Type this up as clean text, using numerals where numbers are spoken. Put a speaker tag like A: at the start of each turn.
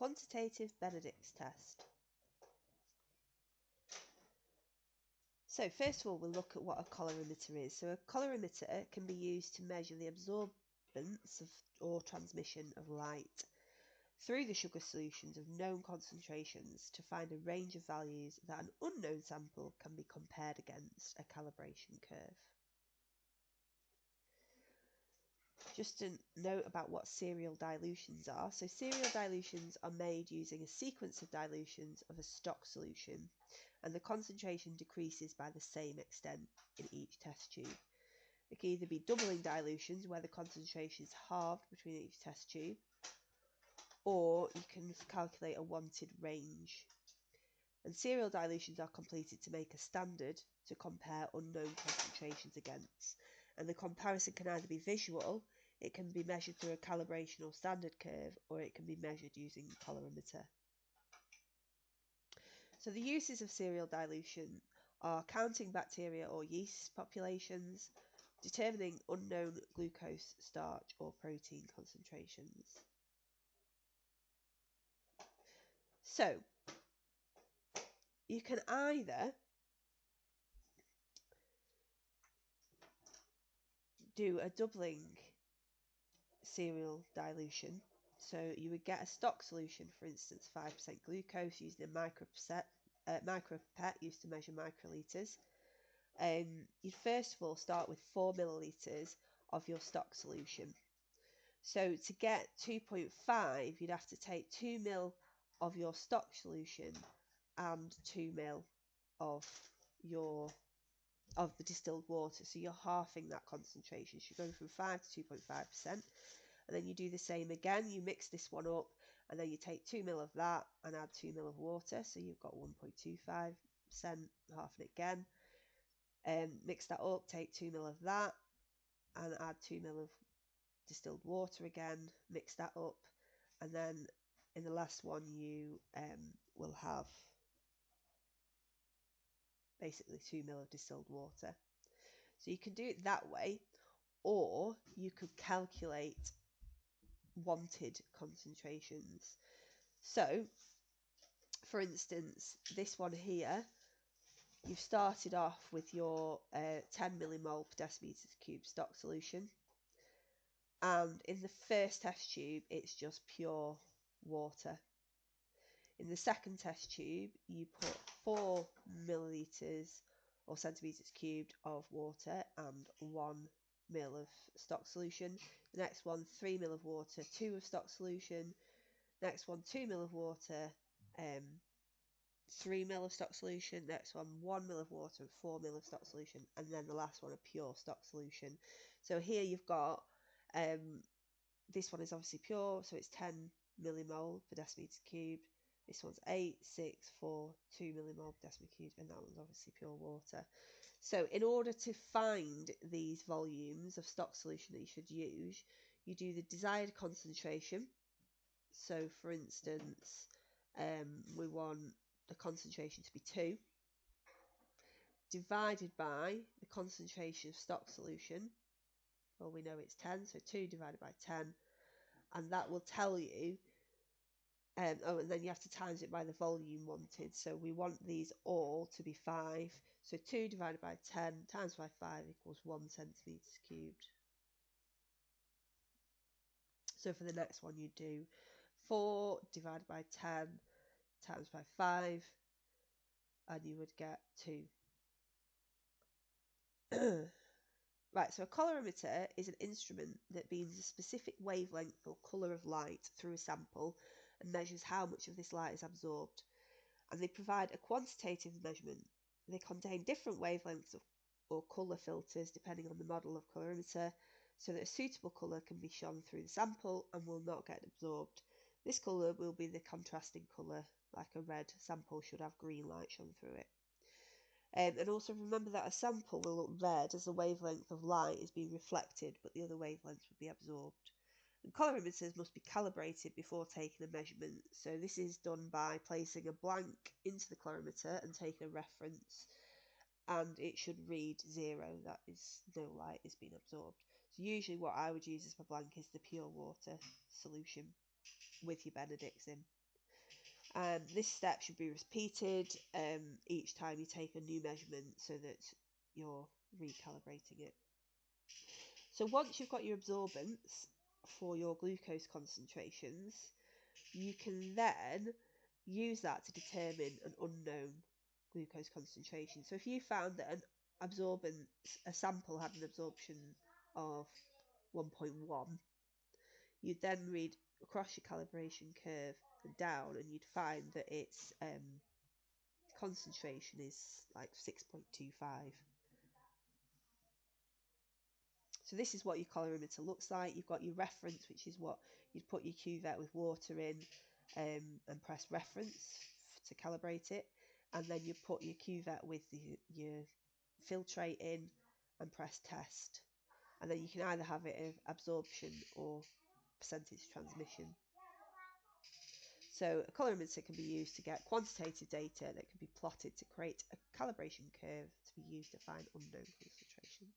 A: Quantitative Benedicts test. So first of all, we'll look at what a colorimeter is. So a colorimeter can be used to measure the absorbance or transmission of light through the sugar solutions of known concentrations to find a range of values that an unknown sample can be compared against a calibration curve. Just a note about what serial dilutions are. So serial dilutions are made using a sequence of dilutions of a stock solution, and the concentration decreases by the same extent in each test tube. It can either be doubling dilutions, where the concentration is halved between each test tube, or you can calculate a wanted range. And serial dilutions are completed to make a standard to compare unknown concentrations against. And the comparison can either be visual, it can be measured through a calibration or standard curve, or it can be measured using the colorimeter. So the uses of serial dilution are counting bacteria or yeast populations, determining unknown glucose, starch or protein concentrations. So you can either do a doubling serial dilution. So you would get a stock solution, for instance 5% glucose, using a micropipette used to measure microlitres. You'd first of all start with 4 millilitres of your stock solution. So to get 2.5, you'd have to take 2 ml of your stock solution and 2 ml of the distilled water. So you're halving that concentration. So you're going from 5 to 2.5%. And then you do the same again. You mix this one up, and then you take 2 ml of that and add 2 ml of water. So you've got 1.25%, halving it again. Mix that up, take 2 ml of that and add 2 ml of distilled water again, mix that up, and then in the last one you will have basically 2 ml of distilled water. So you can do it that way, or you could calculate wanted concentrations. So for instance, this one here, you've started off with your 10 millimole per decimeter cube stock solution, and in the first test tube it's just pure water. In the second test tube you put 4 millilitres or centimetres cubed of water and 1 ml of stock solution. The next one 3 ml of water, 2 of stock solution. Next one 2 ml of water, 3 ml of stock solution. Next one 1 ml of water and 4 ml of stock solution, and then the last one a pure stock solution. So here you've got this one is obviously pure, so it's 10 millimole per decimeter cubed. This one's 8, 6, 4, 2 millimole per decimeter cubed, and that one's obviously pure water. So in order to find these volumes of stock solution that you should use, you do the desired concentration. So for instance, we want the concentration to be 2, divided by the concentration of stock solution. Well, we know it's 10, so 2 divided by 10, and that will tell you, and then you have to times it by the volume wanted. So we want these all to be 5, so 2 divided by 10 times by 5 equals 1 centimetres cubed. So for the next one you do 4 divided by 10 times by 5, and you would get 2. Right, so a colorimeter is an instrument that beams a specific wavelength or colour of light through a sample and measures how much of this light is absorbed. And they provide a quantitative measurement. They contain different wavelengths or colour filters depending on the model of colorimeter, so that a suitable colour can be shone through the sample and will not get absorbed. This colour will be the contrasting colour, like a red sample should have green light shone through it. And also remember that a sample will look red as the wavelength of light is being reflected, but the other wavelengths would be absorbed. And colorimeters must be calibrated before taking a measurement. So this is done by placing a blank into the colorimeter and taking a reference, and it should read 0, that is, no light is being absorbed. So usually what I would use as my blank is the pure water solution with your Benedicts in. This step should be repeated each time you take a new measurement so that you're recalibrating it. So once you've got your absorbance for your glucose concentrations, you can then use that to determine an unknown glucose concentration. So if you found that a sample had an absorption of 1.1, you'd then read across your calibration curve and down, and you'd find that its concentration is like 6.25. So this is what your colorimeter looks like. You've got your reference, which is what you'd put your cuvette with water in and press reference to calibrate it. And then you put your cuvette with your filtrate in and press test. And then you can either have it of absorption or percentage transmission. So a colorimeter can be used to get quantitative data that can be plotted to create a calibration curve to be used to find unknown concentrations.